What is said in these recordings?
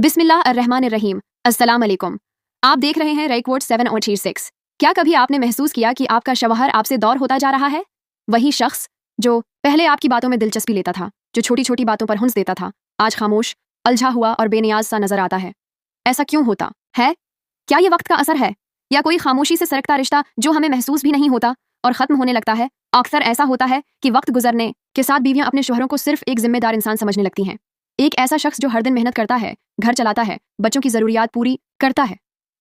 बिस्मिल्लाहिर्रहमानिर्रहीम। अस्सलाम वालेकुम। आप देख रहे हैं राइक वोट 7 और 36। क्या कभी आपने महसूस किया कि आपका शवहर आपसे दूर होता जा रहा है? वही शख्स जो पहले आपकी बातों में दिलचस्पी लेता था, जो छोटी छोटी बातों पर हुंस देता था, आज खामोश, अलझा हुआ और बेनियाज सा नजर आता है। ऐसा क्यों होता है? क्या ये वक्त का असर है, या कोई खामोशी से सरकता रिश्ता जो हमें महसूस भी नहीं होता और खत्म होने लगता है? अक्सर ऐसा होता है कि वक्त गुजरने के साथ बीवियां अपने शोहरों को सिर्फ एक जिम्मेदार इंसान समझने लगती हैं। एक ऐसा शख्स जो हर दिन मेहनत करता है, घर चलाता है, बच्चों की जरूरियात पूरी करता है,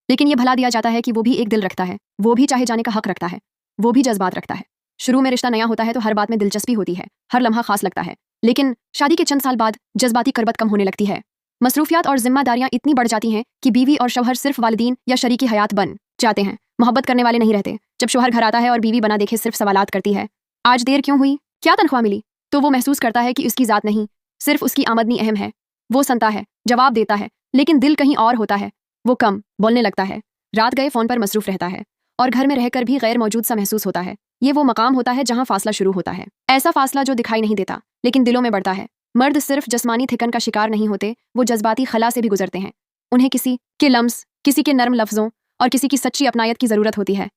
लेकिन ये भला दिया जाता है कि वो भी एक दिल रखता है, वो भी चाहे जाने का हक रखता है, वो भी जज्बात रखता है। शुरू में रिश्ता नया होता है तो हर बात में दिलचस्पी होती है, हर लम्हा खास लगता है, लेकिन शादी के चंद साल बाद जज्बाती करबत कम होने लगती है। मसरूफियात और जिम्मेदारियां इतनी बढ़ जाती हैं कि बीवी और शौहर सिर्फ वालिदीन या शरीकी हयात बन जाते हैं, मोहब्बत करने वाले नहीं रहते। जब शौहर घर आता है और बीवी बना देखे सिर्फ सवालात करती है, आज देर क्यों हुई, क्या तनख्वाह मिली, तो वो महसूस करता है कि उसकी जात नहीं, सिर्फ उसकी आमदनी अहम है। वो सुनता है, जवाब देता है, लेकिन दिल कहीं और होता है। वो कम बोलने लगता है, रात गए फोन पर मसरूफ रहता है और घर में रहकर भी गैर मौजूद सा महसूस होता है। ये वो मकाम होता है जहां फासला शुरू होता है, ऐसा फासला जो दिखाई नहीं देता लेकिन दिलों में बढ़ता है। मर्द सिर्फ जिस्मानी थिकन का शिकार नहीं होते, वो जज्बाती खला से भी गुजरते हैं। उन्हें किसी के लम्स, किसी के नर्म लफ्जों और किसी की सच्ची अपनायत की जरूरत होती है।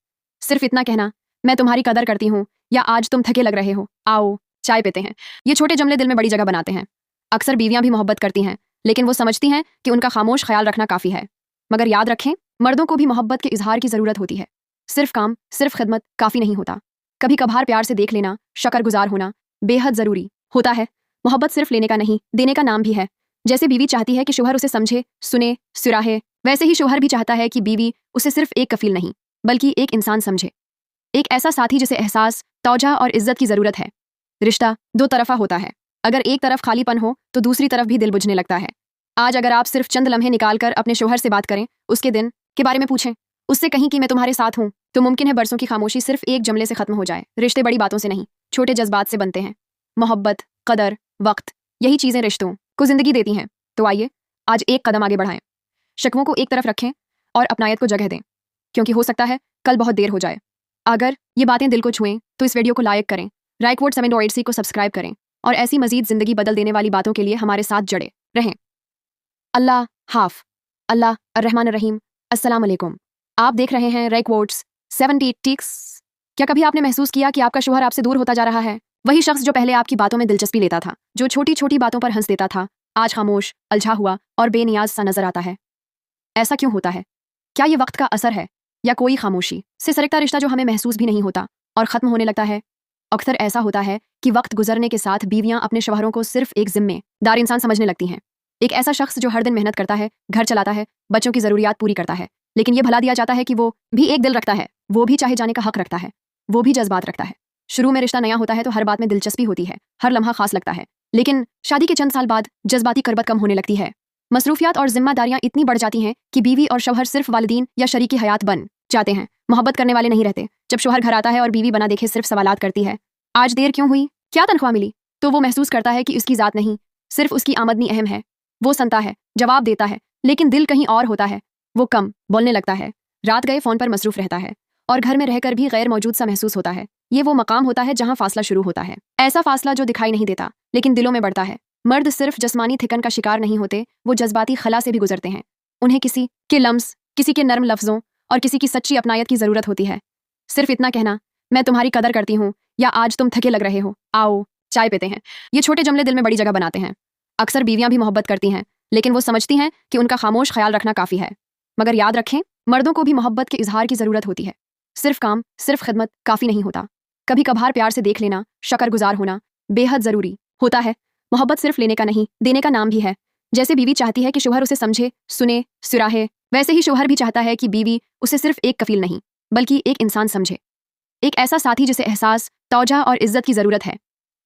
सिर्फ इतना कहना, मैं तुम्हारी कदर करती हूँ, या आज तुम थके लग रहे हो, आओ चाय पीते हैं, ये छोटे जमले दिल में बड़ी जगह बनाते हैं। अक्सर बीवियां भी मोहब्बत करती हैं, लेकिन वो समझती हैं कि उनका खामोश ख्याल रखना काफ़ी है। मगर याद रखें, मर्दों को भी मोहब्बत के इजहार की ज़रूरत होती है। सिर्फ काम, सिर्फ खिदमत काफ़ी नहीं होता। कभी कभार प्यार से देख लेना, शकरगुजार होना बेहद ज़रूरी होता है। मोहब्बत सिर्फ लेने का नहीं, देने का नाम भी है। जैसे बीवी चाहती है कि शोहर उसे समझे, सुने, सुराहे, वैसे ही शोहर भी चाहता है कि बीवी उसे सिर्फ एक कफील नहीं, बल्कि एक इंसान समझे, एक ऐसा साथी जिसे एहसास, तौजा और इज्जत की ज़रूरत है। रिश्ता दो तरफा होता है। अगर एक तरफ खालीपन हो तो दूसरी तरफ भी दिल बुझने लगता है। आज अगर आप सिर्फ चंद लम्हे निकालकर अपने शोहर से बात करें, उसके दिन के बारे में पूछें, उससे कहीं कि मैं तुम्हारे साथ हूं, तो मुमकिन है बरसों की खामोशी सिर्फ एक जुमले से खत्म हो जाए। रिश्ते बड़ी बातों से नहीं, छोटे जज्बात से बनते हैं। मोहब्बत, कदर, वक्त, यही चीजें रिश्तों को जिंदगी देती हैं। तो आइए आज एक कदम आगे बढ़ाएं, शिकवों को एक तरफ रखें और अपनायत को जगह दें, क्योंकि हो सकता है कल बहुत देर हो जाए। अगर ये बातें दिल को छुएं तो इस वीडियो को लाइक करें, राइक वोट 7 और 8 को सब्सक्राइब करें और ऐसी मजीद जिंदगी बदल देने वाली बातों के लिए हमारे साथ जड़े रहें। अल्लाह हाफ। अल्लाह अर्रहमान अर्रहीम। अस्सलाम वालेकुम। आप देख रहे हैं राइक वोट्स 76। क्या कभी आपने महसूस किया कि आपका शोहर आपसे दूर होता जा रहा है? वही शख्स जो पहले आपकी बातों में दिलचस्पी लेता था, जो छोटी छोटी बातों पर हंस देता था, आज खामोश, अलझा हुआ और बेनियाज सा नजर आता है। ऐसा क्यों होता है? क्या ये वक्त का असर है, या कोई खामोशी से सरकता रिश्ता जो हमें महसूस भी नहीं होता और खत्म होने लगता है? अक्सर ऐसा होता है कि वक्त गुजरने के साथ बीवियां अपने शौहरों को सिर्फ एक जिम्मेदार इंसान समझने लगती हैं। एक ऐसा शख्स जो हर दिन मेहनत करता है, घर चलाता है, बच्चों की जरूरियात पूरी करता है, लेकिन ये भला दिया जाता है कि वो भी एक दिल रखता है, वो भी चाहे जाने का हक रखता है, वो भी जज्बात रखता है। शुरू में रिश्ता नया होता है तो हर बात में दिलचस्पी होती है, हर लम्हा खास लगता है, लेकिन शादी के चंद साल बाद जज्बाती करबत कम होने लगती है। मसरूफियात और जिम्मेदारियां इतनी बढ़ जाती हैं कि बीवी और शौहर सिर्फ वालिदीन या शरीकी हयात बन जाते हैं, मोहब्बत करने वाले नहीं रहते। जब शौहर घर आता है और बीवी बना देखे सिर्फ सवालात करती है, आज देर क्यों हुई, क्या तनख्वाह मिली, तो वो महसूस करता है कि उसकी जात नहीं, सिर्फ उसकी आमदनी अहम है। वो सुनता है, जवाब देता है, लेकिन दिल कहीं और होता है। वो कम बोलने लगता है, रात गए फोन पर मसरूफ रहता है और घर में रहकर भी गैर मौजूद सा महसूस होता है। ये वो मकाम होता है जहां फासला शुरू होता है, ऐसा फासला जो दिखाई नहीं देता लेकिन दिलों में बढ़ता है। मर्द सिर्फ जिस्मानी थिकन का शिकार नहीं होते, वो जज्बाती खला से भी गुजरते हैं। उन्हें किसी के लम्स, किसी के नर्म लफ्जों और किसी की सच्ची अपनायत की जरूरत होती है। सिर्फ इतना कहना, मैं तुम्हारी कदर करती हूँ, या आज तुम थके लग रहे हो, आओ चाय पीते हैं, ये छोटे जमले दिल में बड़ी जगह बनाते हैं। अक्सर बीवियां भी मोहब्बत करती हैं, लेकिन वो समझती हैं कि उनका खामोश ख्याल रखना काफ़ी है। मगर याद रखें, मर्दों को भी मोहब्बत के इजहार की ज़रूरत होती है। सिर्फ काम, सिर्फ खिदमत काफ़ी नहीं होता। कभी कभार प्यार से देख लेना, शकरगुजार होना बेहद ज़रूरी होता है। मोहब्बत सिर्फ लेने का नहीं, देने का नाम भी है। जैसे बीवी चाहती है कि शोहर उसे समझे, सुने, सुराहे, वैसे ही शोहर भी चाहता है कि बीवी उसे सिर्फ एक कफील नहीं, बल्कि एक इंसान समझे, एक ऐसा साथी जिसे एहसास, तौजा और इज्जत की ज़रूरत है।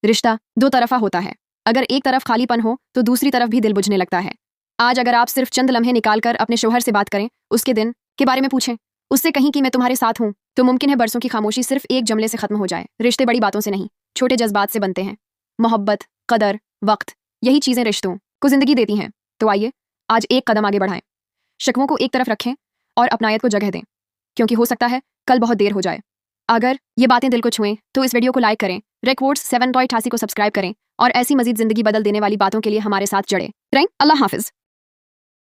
रिश्ता दो तरफा होता है। अगर एक तरफ खालीपन हो तो दूसरी तरफ भी दिल बुझने लगता है। आज अगर आप सिर्फ चंद लम्हे निकालकर अपने शोहर से बात करें, उसके दिन के बारे में पूछें, उससे कहीं कि मैं तुम्हारे साथ हूं, तो मुमकिन है बरसों की खामोशी सिर्फ एक जुमले से खत्म हो जाए। रिश्ते बड़ी बातों से नहीं, छोटे जज्बात से बनते हैं। मोहब्बत, कदर, वक्त, यही चीजें रिश्तों को जिंदगी देती हैं। तो आइए आज एक कदम आगे बढ़ाएं, शिकवों को एक तरफ रखें और अपनायत को जगह दें, क्योंकि हो सकता है कल बहुत देर हो जाए। अगर ये बातें दिल को छुएं तो इस वीडियो को लाइक करें, राइक वोट्स 7 और 88 को सब्सक्राइब करें और ऐसी मजीद जिंदगी बदल देने वाली बातों के लिए हमारे साथ जड़े रहें। अल्लाह हाफिज।